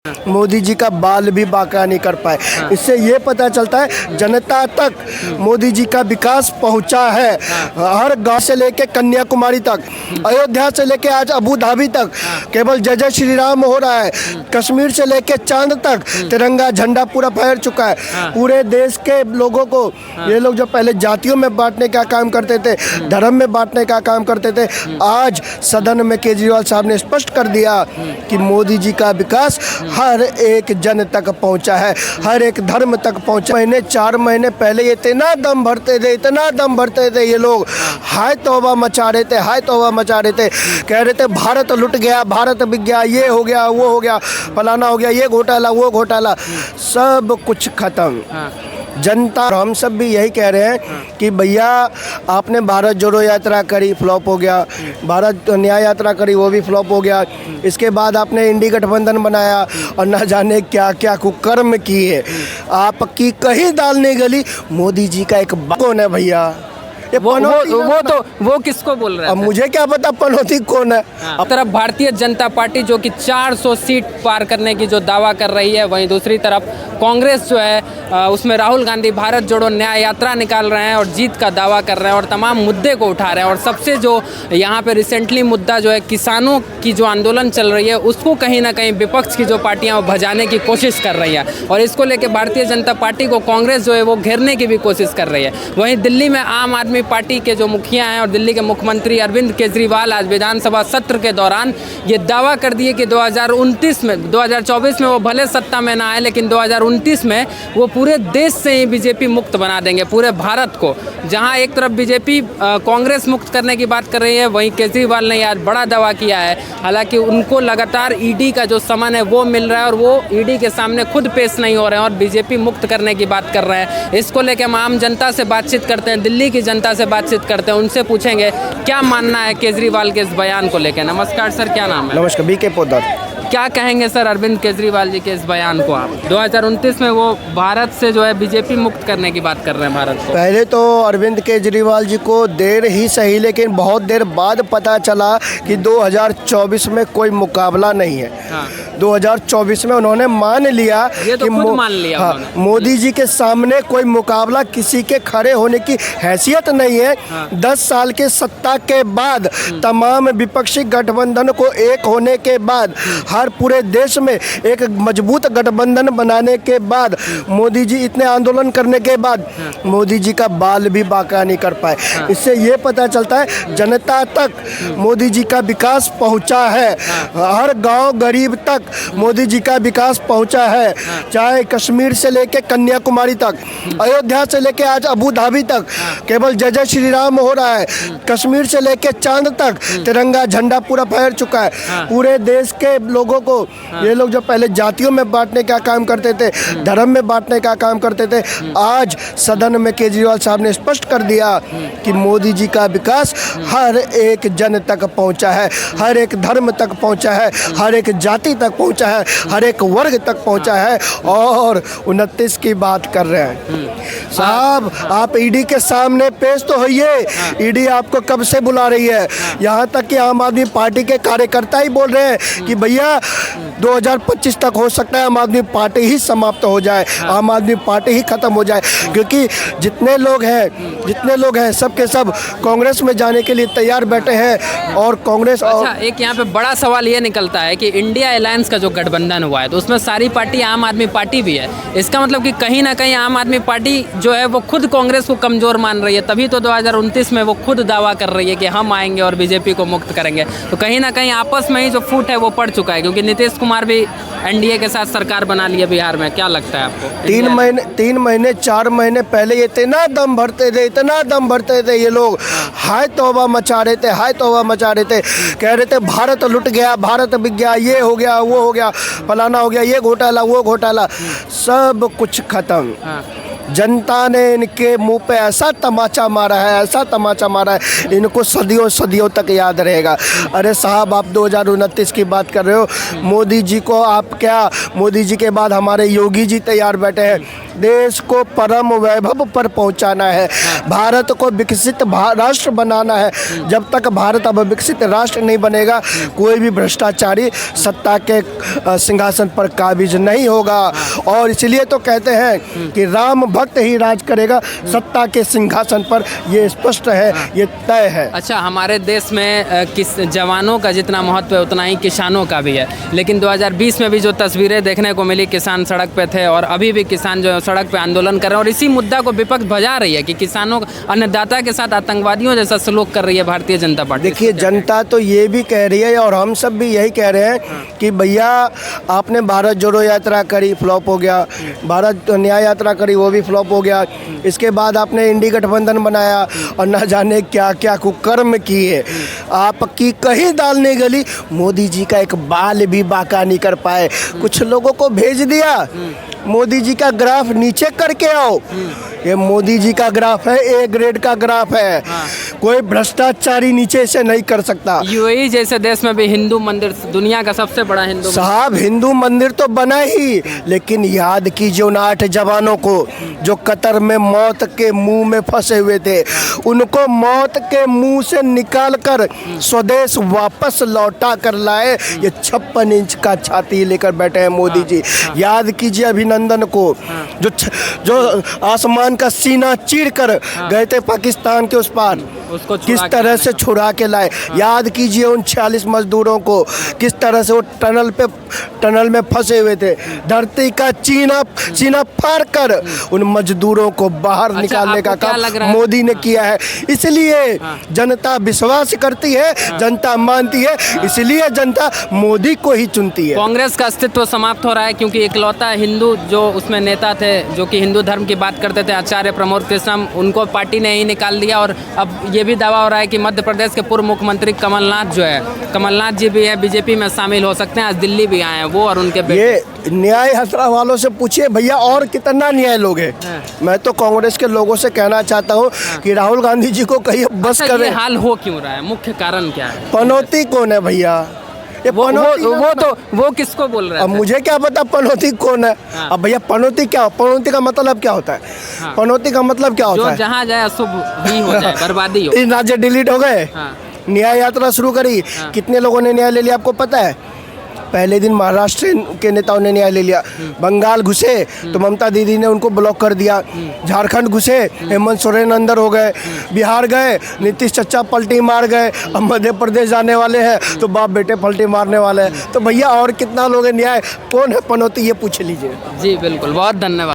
मोदी जी का बाल भी बांका नहीं कर पाए। इससे ये पता चलता है जनता तक मोदी जी का विकास पहुंचा है। हर गांव से लेके कन्याकुमारी तक, अयोध्या से लेके आज अबू धाबी तक केवल जय जय श्री राम हो रहा है। कश्मीर से लेके चांद तक तिरंगा झंडा पूरा फहर चुका है। पूरे देश के लोगों को ये लोग जो पहले जातियों में बांटने का काम करते थे, धर्म में बांटने का काम करते थे, आज सदन में केजरीवाल साहब ने स्पष्ट कर दिया कि मोदी जी का विकास हर एक जन तक पहुंचा है, हर एक धर्म तक पहुंचा। महीने 4 महीने पहले ये इतना दम भरते थे, इतना दम भरते थे ये लोग, हाय तौबा मचा रहे थे, हाय तौबा मचा रहे थे। कह रहे थे भारत लुट गया, भारत बिक गया, ये हो गया, वो हो गया, फलाना हो गया, ये घोटाला, वो घोटाला, सब कुछ खत्म। जनता और हम सब भी यही कह रहे हैं कि भैया आपने भारत जोड़ो यात्रा करी, फ्लॉप हो गया। भारत न्याय यात्रा करी, वो भी फ्लॉप हो गया। इसके बाद आपने इंडी गठबंधन बनाया और ना जाने क्या क्या कुकर्म किए। आपकी कहीं दाल नहीं गली। मोदी जी का एक कौन है भैया? ये वो किसको बोल रहे हैं? अब मुझे क्या पता पनौती कौन है। अब तरफ भारतीय जनता पार्टी जो कि 400 सीट पार करने की जो दावा कर रही है, वहीं दूसरी तरफ कांग्रेस जो है उसमें राहुल गांधी भारत जोड़ो न्याय यात्रा निकाल रहे हैं और जीत का दावा कर रहे हैं और तमाम मुद्दे को उठा रहे हैं। और सबसे जो यहाँ पे रिसेंटली मुद्दा जो है किसानों की जो आंदोलन चल रही है, उसको कहीं ना कहीं विपक्ष की जो पार्टियाँ वो भजाने की कोशिश कर रही है और इसको लेकर भारतीय जनता पार्टी को कांग्रेस जो है वो घेरने की भी कोशिश कर रही है। वहीं दिल्ली में आम आदमी पार्टी के जो मुखिया हैं और दिल्ली के मुख्यमंत्री अरविंद केजरीवाल आज विधानसभा सत्र के दौरान ये दावा कर दिए कि 2024 में वो भले सत्ता में ना आए, लेकिन 2029 में वो पूरे देश से ही बीजेपी मुक्त बना देंगे, पूरे भारत को। जहां एक तरफ बीजेपी कांग्रेस मुक्त करने की बात कर रही है, वहीं केजरीवाल ने आज बड़ा दावा किया है। हालांकि उनको लगातार ईडी का जो समन है वो मिल रहा है और वो ईडी के सामने खुद पेश नहीं हो रहे हैं और बीजेपी मुक्त करने की बात कर रहे हैं। इसको लेकर हम आम जनता से बातचीत करते हैं, दिल्ली की जनता से बातचीत करते हैं, उनसे पूछेंगे क्या मानना है केजरीवाल के इस बयान को लेकर। नमस्कार सर, क्या नाम है? नमस्कार, बीके पोदार। क्या कहेंगे सर अरविंद केजरीवाल जी के इस बयान को आप? 2029 में वो भारत से जो है बीजेपी मुक्त करने की बात कर रहे हैं भारत को। पहले तो अरविंद केजरीवाल जी को देर ही सही लेकिन बहुत देर बाद पता चला कि 2024 में कोई मुकाबला नहीं है। 2024 में उन्होंने मान लिया, ये तो खुद मान लिया मोदी जी के सामने कोई मुकाबला किसी के खड़े होने की हैसियत नहीं है। 10 साल के सत्ता के बाद तमाम विपक्षी गठबंधन को एक होने के बाद, हर पूरे देश में एक मजबूत गठबंधन बनाने के बाद, मोदी जी इतने आंदोलन करने के बाद मोदी जी का बाल भी बांका नहीं कर पाए। इससे ये पता चलता है जनता तक मोदी जी का विकास पहुंचा है। हर गांव गरीब तक मोदी जी का विकास पहुंचा है। चाहे कश्मीर से लेके कन्याकुमारी तक, अयोध्या से लेके आज अबू धाबी तक केवल जय जय श्री राम हो रहा है। कश्मीर से लेके चांद तक तिरंगा झंडा पूरा फहर चुका है। पूरे देश के लोगों को ये लोग जो पहले जातियों में बांटने का काम करते थे, धर्म में बांटने का काम करते थे, आज सदन में केजरीवाल साहब ने स्पष्ट कर दिया कि मोदी जी का विकास हर एक जन तक पहुंचा है, हर एक धर्म तक पहुंचा है, हर एक जाति तक पहुंचा है, हर एक वर्ग तक पहुंचा है। और 29 की बात कर रहे हैं साहब, आप ईडी के सामने पेश तो होइए। ईडी आपको कब से बुला रही है? यहाँ तक कि आम आदमी पार्टी के कार्यकर्ता ही बोल रहे हैं कि भैया 2025 तक हो सकता है आम आदमी पार्टी ही समाप्त हो जाए, आम आदमी पार्टी ही खत्म हो जाए, क्योंकि जितने लोग हैं सब के सब कांग्रेस में जाने के लिए तैयार बैठे हैं। और कांग्रेस अच्छा, एक यहाँ पे बड़ा सवाल ये निकलता है कि इंडिया अलायंस का जो गठबंधन हुआ है तो उसमें सारी पार्टी आम आदमी पार्टी भी है। इसका मतलब कि कहीं ना कहीं आम आदमी पार्टी जो है वो खुद कांग्रेस को कमजोर मान रही है, तभी तो 2029 में वो खुद दावा कर रही है कि हम आएंगे और बीजेपी को मुक्त करेंगे। तो कहीं ना कहीं आपस में ही जो फूट है वो पड़ चुका है, क्योंकि नीतीश कुमार भी एनडीए के साथ सरकार बना लिया बिहार में। क्या लगता है आपको? 3 महीने 4 महीने पहले ये इतना दम भरते थे, इतना दम भरते थे ये लोग, हाय तौबा मचा रहे थे, हाय तौबा मचा रहे थे। कह रहे थे भारत लुट गया, भारत बिक गया, ये हो गया, वो हो गया, फलाना हो गया, ये घोटाला, वो घोटाला, सब कुछ खत्म। जनता ने इनके मुंह पे ऐसा तमाचा मारा है, ऐसा तमाचा मारा है, इनको सदियों सदियों तक याद रहेगा। अरे साहब, आप 2029 की बात कर रहे हो, मोदी जी को आप क्या, मोदी जी के बाद हमारे योगी जी तैयार बैठे हैं। देश को परम वैभव पर पहुंचाना है, भारत को विकसित राष्ट्र बनाना है। जब तक भारत अब विकसित राष्ट्र नहीं बनेगा, कोई भी भ्रष्टाचारी सत्ता के सिंहासन पर काबिज नहीं होगा। और इसलिए तो कहते हैं कि राम भक्त ही राज करेगा सत्ता के सिंहासन पर, ये स्पष्ट है, ये तय है। अच्छा, हमारे देश में किस जवानों का जितना महत्व है उतना ही किसानों का भी है, लेकिन 2020 में भी जो तस्वीरें देखने को मिली, किसान सड़क पे थे और अभी भी किसान जो सड़क पे आंदोलन कर रहे हैं, और इसी मुद्दा को विपक्ष भजा रही है कि किसानों अन्नदाता के साथ आतंकवादियों जैसा सलूक कर रही है भारतीय जनता पार्टी। देखिए, जनता तो ये भी कह रही है और हम सब भी यही कह रहे हैं कि भैया आपने भारत जोड़ो यात्रा करी, फ्लॉप हो गया, भारत न्याय यात्रा करी, वो भी फ्लॉप हो गया, इसके बाद आपने इंडी गठबंधन बनाया और न जाने क्या क्या कुकर्म किए, आपकी कहीं दाल नहीं गली, मोदी जी का एक बाल भी बाका नहीं कर पाए। कुछ लोगों को भेज दिया, मोदी जी का ग्राफ नीचे करके आओ, ये मोदी जी का ग्राफ है, ए ग्रेड का ग्राफ है, कोई भ्रष्टाचारी नीचे से नहीं कर सकता। यूएई जैसे देश में भी हिंदू मंदिर, दुनिया का सबसे बड़ा हिंदू साहब, हिंदू मंदिर तो बना ही, लेकिन याद कीजिए उन 8 जवानों को जो कतर में मौत के मुंह में फंसे हुए थे, उनको मौत के मुंह से निकाल कर स्वदेश वापस लौटा कर लाए। ये 56 इंच का छाती लेकर बैठे हैं मोदी जी। याद कीजिए अभिनंदन को, जो आसमान का सीना चीर कर गए थे पाकिस्तान के उस पार, उसको किस तरह से छुड़ा के लाए। याद कीजिए उन 46 मजदूरों को, किस तरह से वो टनल में फंसे हुए थे, धरती का सीना फाड़ कर उन मजदूरों को बाहर निकालने का काम मोदी ने किया है। इसलिए जनता विश्वास करती है, जनता मानती है, इसलिए जनता मोदी को ही चुनती है। कांग्रेस का अस्तित्व समाप्त हो रहा है क्योंकि इकलौता हिंदू जो उसमें नेता थे, जो कि हिंदू धर्म की बात करते थे, आचार्य प्रमोद कृष्णम, उनको पार्टी ने ही निकाल दिया। और अब ये भी दावा हो रहा है कि मध्य प्रदेश के पूर्व मुख्यमंत्री कमलनाथ जो है, कमलनाथ जी भी है, बीजेपी में शामिल हो सकते हैं। आज दिल्ली भी आए हैं वो और उनके बेटे। ये न्याय यात्रा वालों से पूछिए भैया, और कितना न्याय लोगे। मैं तो कांग्रेस के लोगों से कहना चाहता हूँ कि राहुल गांधी जी को कहिए बस करें। ये हाल हो क्यों रहा है, मुख्य कारण क्या है? पनौती कौन है भैया? ये वो किसको बोल रहे हैं? अब मुझे क्या पता पनौती कौन है। अब भैया पनौती क्या, पनौती का मतलब क्या होता है? पनौती का मतलब क्या होता है? जहाँ जाए अशुभ ही हो जाए, बर्बादी हो। 3 राज्य डिलीट हो गए, न्याय यात्रा शुरू करी, कितने लोगों ने न्याय ले लिया आपको पता है? पहले दिन महाराष्ट्र के नेताओं ने न्याय ले लिया, बंगाल घुसे तो ममता दीदी ने उनको ब्लॉक कर दिया, झारखंड घुसे हेमंत सोरेन अंदर हो गए, बिहार गए नीतीश चच्चा पलटी मार गए, अब मध्य प्रदेश जाने वाले हैं तो बाप बेटे पलटी मारने वाले हैं। तो भैया और कितना लोग न्याय, कौन है पनौती, ये पूछ लीजिए। जी बिल्कुल, बहुत धन्यवाद।